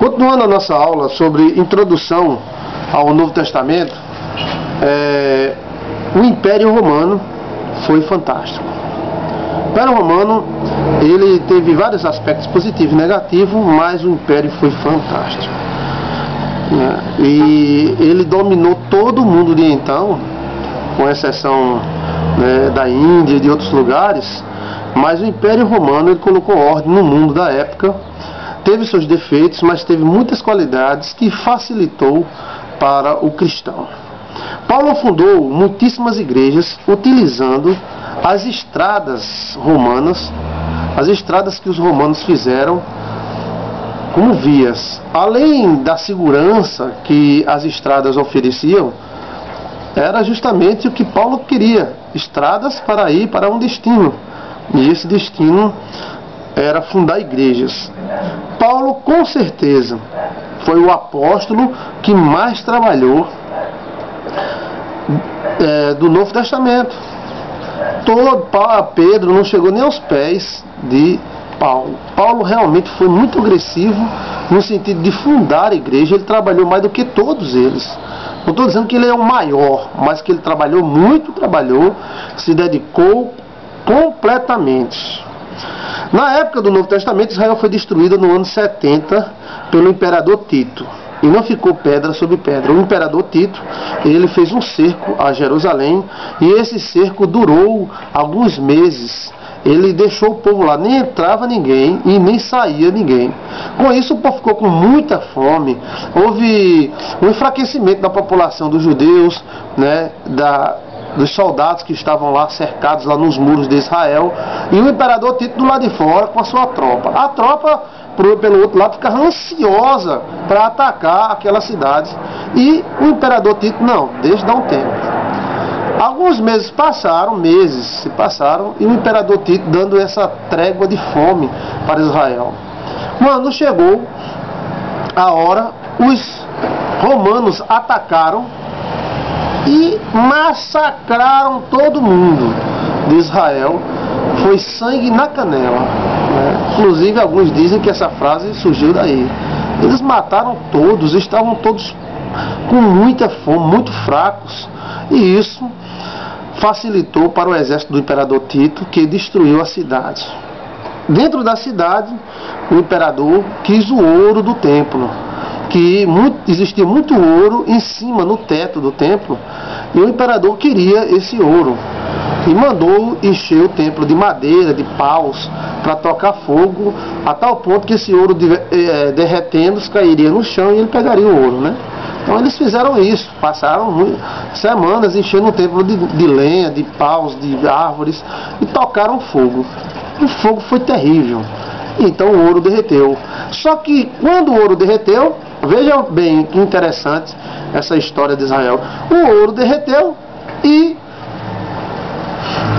Continuando a nossa aula sobre introdução ao Novo Testamento, o Império Romano foi fantástico. O Império Romano, ele teve vários aspectos positivos e negativos, mas o Império foi fantástico. E ele dominou todo o mundo de então, com exceção da Índia e de outros lugares, mas o Império Romano ele colocou ordem no mundo da época. Teve seus defeitos, mas teve muitas qualidades que facilitou para o cristão. Paulo fundou muitíssimas igrejas utilizando as estradas romanas, as estradas que os romanos fizeram como vias. Além da segurança que as estradas ofereciam, era justamente o que Paulo queria: estradas para ir para um destino. E esse destino era fundar igrejas. Paulo, com certeza, foi o apóstolo que mais trabalhou do Novo Testamento. Pedro não chegou nem aos pés de Paulo. Paulo realmente foi muito agressivo no sentido de fundar a igreja. Ele trabalhou mais do que todos eles. Não estou dizendo que ele é o maior, mas que ele trabalhou muito, se dedicou completamente. Na época do Novo Testamento, Israel foi destruída no ano 70 pelo imperador Tito. E não ficou pedra sobre pedra. O imperador Tito, ele fez um cerco a Jerusalém, e esse cerco durou alguns meses. Ele deixou o povo lá, nem entrava ninguém e nem saía ninguém. Com isso, o povo ficou com muita fome. Houve um enfraquecimento da população dos judeus, dos soldados que estavam lá cercados lá nos muros de Israel, e o imperador Tito do lado de fora com a sua tropa. A tropa, pelo outro lado, ficava ansiosa para atacar aquela cidade, e o imperador Tito, não, deixa dar um tempo. Alguns meses se passaram, e o imperador Tito dando essa trégua de fome para Israel. Quando chegou a hora, os romanos atacaram e massacraram todo mundo de Israel. Foi sangue na canela, Inclusive alguns dizem que essa frase surgiu daí. Eles mataram todos, estavam todos com muita fome, muito fracos, e isso facilitou para o exército do imperador Tito, que destruiu a cidade. Dentro da cidade, o imperador quis o ouro do templo, que existia muito ouro em cima, no teto do templo, e o imperador queria esse ouro, e mandou encher o templo de madeira, de paus, para tocar fogo, a tal ponto que esse ouro derretendo cairia no chão e ele pegaria o ouro, Então eles fizeram isso, passaram semanas enchendo o templo de lenha, de paus, de árvores, e tocaram fogo. O fogo foi terrível, então o ouro derreteu. Só que quando o ouro derreteu, veja bem que interessante essa história de Israel. O ouro derreteu e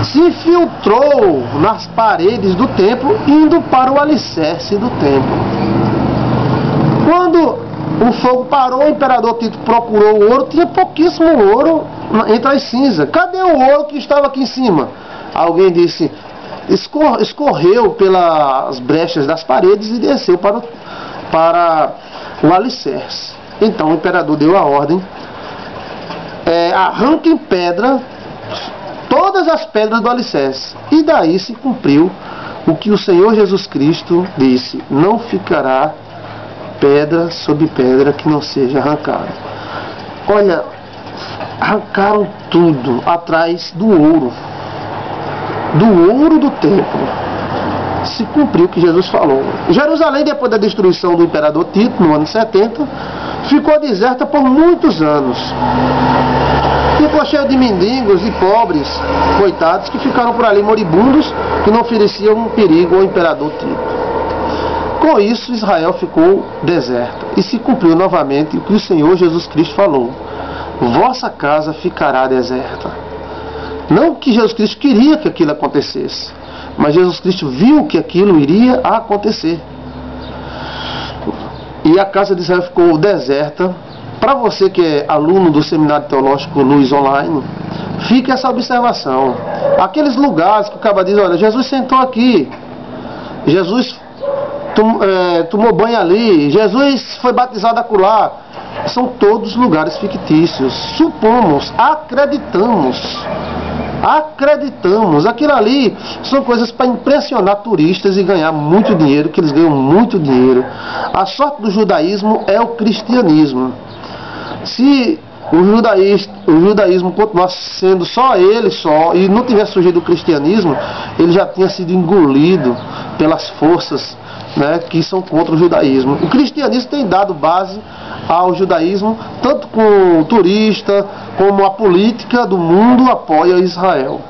se infiltrou nas paredes do templo, indo para o alicerce do templo. Quando o fogo parou, o imperador Tito procurou o ouro, tinha pouquíssimo ouro entre as cinzas. Cadê o ouro que estava aqui em cima? Alguém disse, escorreu pelas brechas das paredes e desceu para o alicerce. Então o imperador deu a ordem, arranquem pedra, todas as pedras do alicerce. E daí se cumpriu o que o Senhor Jesus Cristo disse: não ficará pedra sobre pedra que não seja arrancada. Olha, arrancaram tudo atrás do ouro do templo. Se cumpriu o que Jesus falou. Jerusalém, depois da destruição do imperador Tito, no ano 70, ficou deserta por muitos anos. Ficou cheio de mendigos e pobres, coitados, que ficaram por ali moribundos, que não ofereciam um perigo ao imperador Tito. Com isso, Israel ficou deserta, e se cumpriu novamente o que o Senhor Jesus Cristo falou: vossa casa ficará deserta. Não que Jesus Cristo queria que aquilo acontecesse, mas Jesus Cristo viu que aquilo iria acontecer. E a casa de Israel ficou deserta. Para você que é aluno do Seminário Teológico Luz Online, fica essa observação. Aqueles lugares que o cara diz, olha, Jesus sentou aqui, Jesus tomou banho ali, Jesus foi batizado acolá. São todos lugares fictícios. Supomos, acreditamos. Aquilo ali são coisas para impressionar turistas e ganhar muito dinheiro, que eles ganham muito dinheiro. A sorte do judaísmo é o cristianismo. Se o judaísmo continuasse sendo só ele e não tivesse surgido o cristianismo, ele já tinha sido engolido pelas forças, né, que são contra o judaísmo. O cristianismo tem dado base ao judaísmo, tanto com o turista como a política do mundo apoia Israel.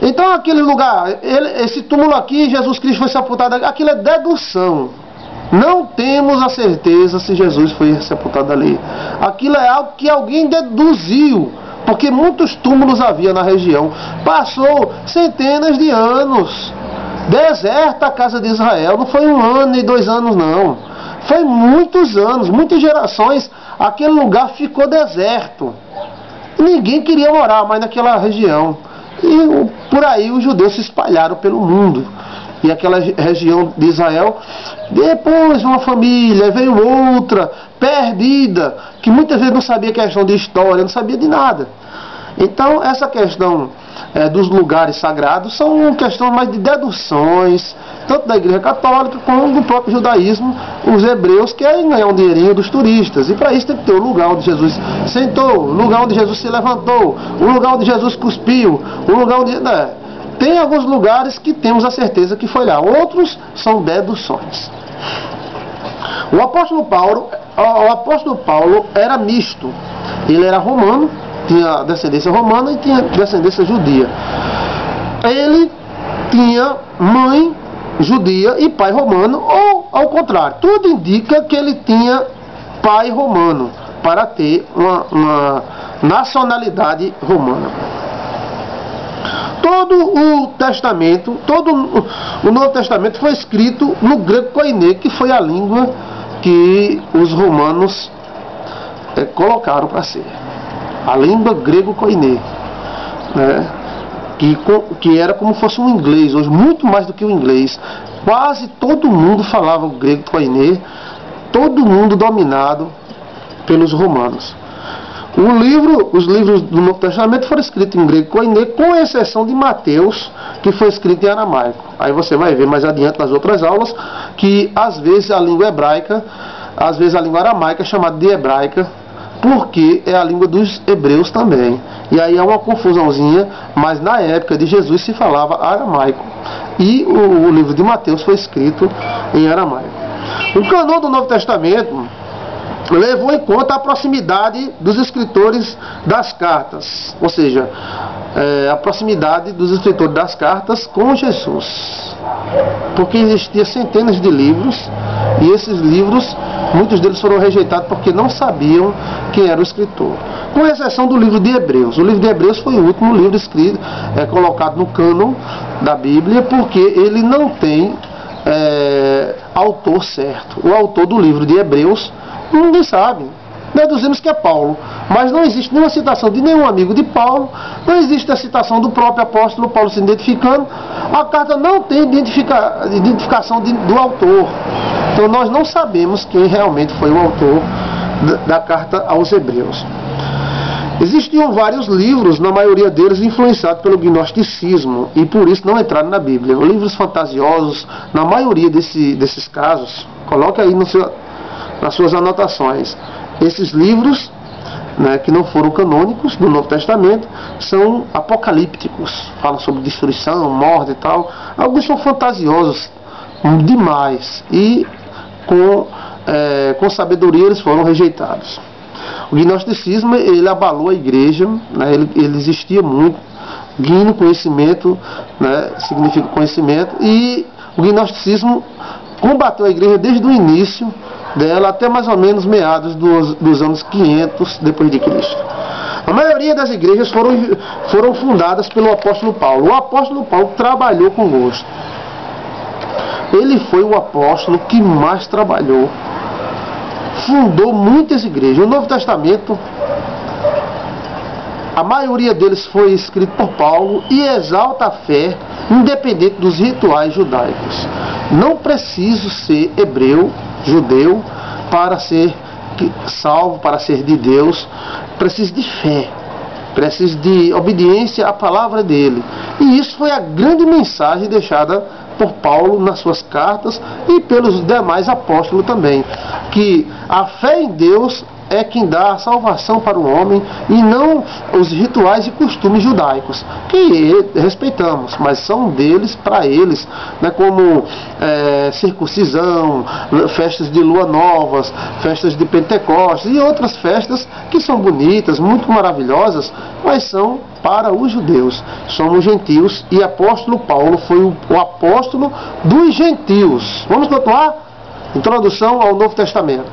Então aquele lugar, esse túmulo aqui, Jesus Cristo foi sepultado aqui, aquilo é dedução. Não temos a certeza se Jesus foi sepultado ali. Aquilo é algo que alguém deduziu, porque muitos túmulos havia na região. Passou centenas de anos. Deserta a casa de Israel. Não foi 1 ano e 2 anos, não. Foi muitos anos, muitas gerações. Aquele lugar ficou deserto. Ninguém queria morar mais naquela região. E por aí os judeus se espalharam pelo mundo. E aquela região de Israel, depois uma família, veio outra, perdida, que muitas vezes não sabia questão de história, não sabia de nada. Então essa questão dos lugares sagrados são questões mais de deduções, tanto da Igreja Católica como do próprio judaísmo. Os hebreus querem ganhar um dinheirinho dos turistas, e para isso tem que ter o lugar onde Jesus sentou, o lugar onde Jesus se levantou, o lugar onde Jesus cuspiu, o lugar onde... Tem alguns lugares que temos a certeza que foi lá, outros são deduções. O apóstolo Paulo era misto. Ele era romano, tinha descendência romana e tinha descendência judia. Ele tinha mãe judia e pai romano, ou ao contrário. Tudo indica que ele tinha pai romano para ter uma nacionalidade romana. Todo o Testamento, todo o Novo Testamento foi escrito no grego koiné, que foi a língua que os romanos colocaram para ser. A língua grego koiné, né? Que era como se fosse um inglês, hoje muito mais do que o inglês. Quase todo mundo falava o grego koiné, todo mundo dominado pelos romanos. Os livros do Novo Testamento foram escritos em grego koiné, com exceção de Mateus, que foi escrito em aramaico. Aí você vai ver mais adiante nas outras aulas que às vezes a língua hebraica, às vezes a língua aramaica é chamada de hebraica, porque é a língua dos hebreus também. E aí é uma confusãozinha, mas na época de Jesus se falava aramaico. E o livro de Mateus foi escrito em aramaico. O cânon do Novo Testamento levou em conta a proximidade dos escritores das cartas, ou seja, a proximidade dos escritores das cartas com Jesus, porque existia centenas de livros, e esses livros, muitos deles foram rejeitados porque não sabiam quem era o escritor, com exceção do livro de Hebreus. O livro de Hebreus foi o último livro escrito, colocado no cânon da Bíblia, porque ele não tem autor certo. O autor do livro de Hebreus ninguém sabe. Deduzimos que é Paulo, mas não existe nenhuma citação de nenhum amigo de Paulo, não existe a citação do próprio apóstolo Paulo se identificando. A carta não tem identificação do autor, então nós não sabemos quem realmente foi o autor da carta aos Hebreus. Existiam vários livros, na maioria deles influenciados pelo gnosticismo, e por isso não entraram na Bíblia. Livros fantasiosos, na maioria desses casos, coloque aí nas suas anotações. Esses livros, né, que não foram canônicos do Novo Testamento, são apocalípticos, falam sobre destruição, morte e tal. Alguns são fantasiosos demais e com sabedoria eles foram rejeitados. O gnosticismo, ele abalou a igreja, né, ele existia muito. Gno, conhecimento, né, significa conhecimento, e o gnosticismo combateu a igreja desde o início dela até mais ou menos meados dos anos 500 depois de Cristo. A maioria das igrejas foram fundadas pelo apóstolo Paulo. O apóstolo Paulo trabalhou com gosto. Ele foi o apóstolo que mais trabalhou. Fundou muitas igrejas. O Novo Testamento, a maioria deles foi escrito por Paulo e exalta a fé, independente dos rituais judaicos. Não preciso ser hebreu, judeu, para ser salvo, para ser de Deus. Preciso de fé, preciso de obediência à palavra dele. E isso foi a grande mensagem deixada por Paulo nas suas cartas e pelos demais apóstolos também, que a fé em Deus é quem dá a salvação para o homem, e não os rituais e costumes judaicos, que respeitamos, mas são deles para eles, né, como circuncisão, festas de lua novas, festas de Pentecostes e outras festas que são bonitas, muito maravilhosas, mas são para os judeus. Somos gentios e apóstolo Paulo foi o apóstolo dos gentios. Vamos continuar? Introdução ao Novo Testamento.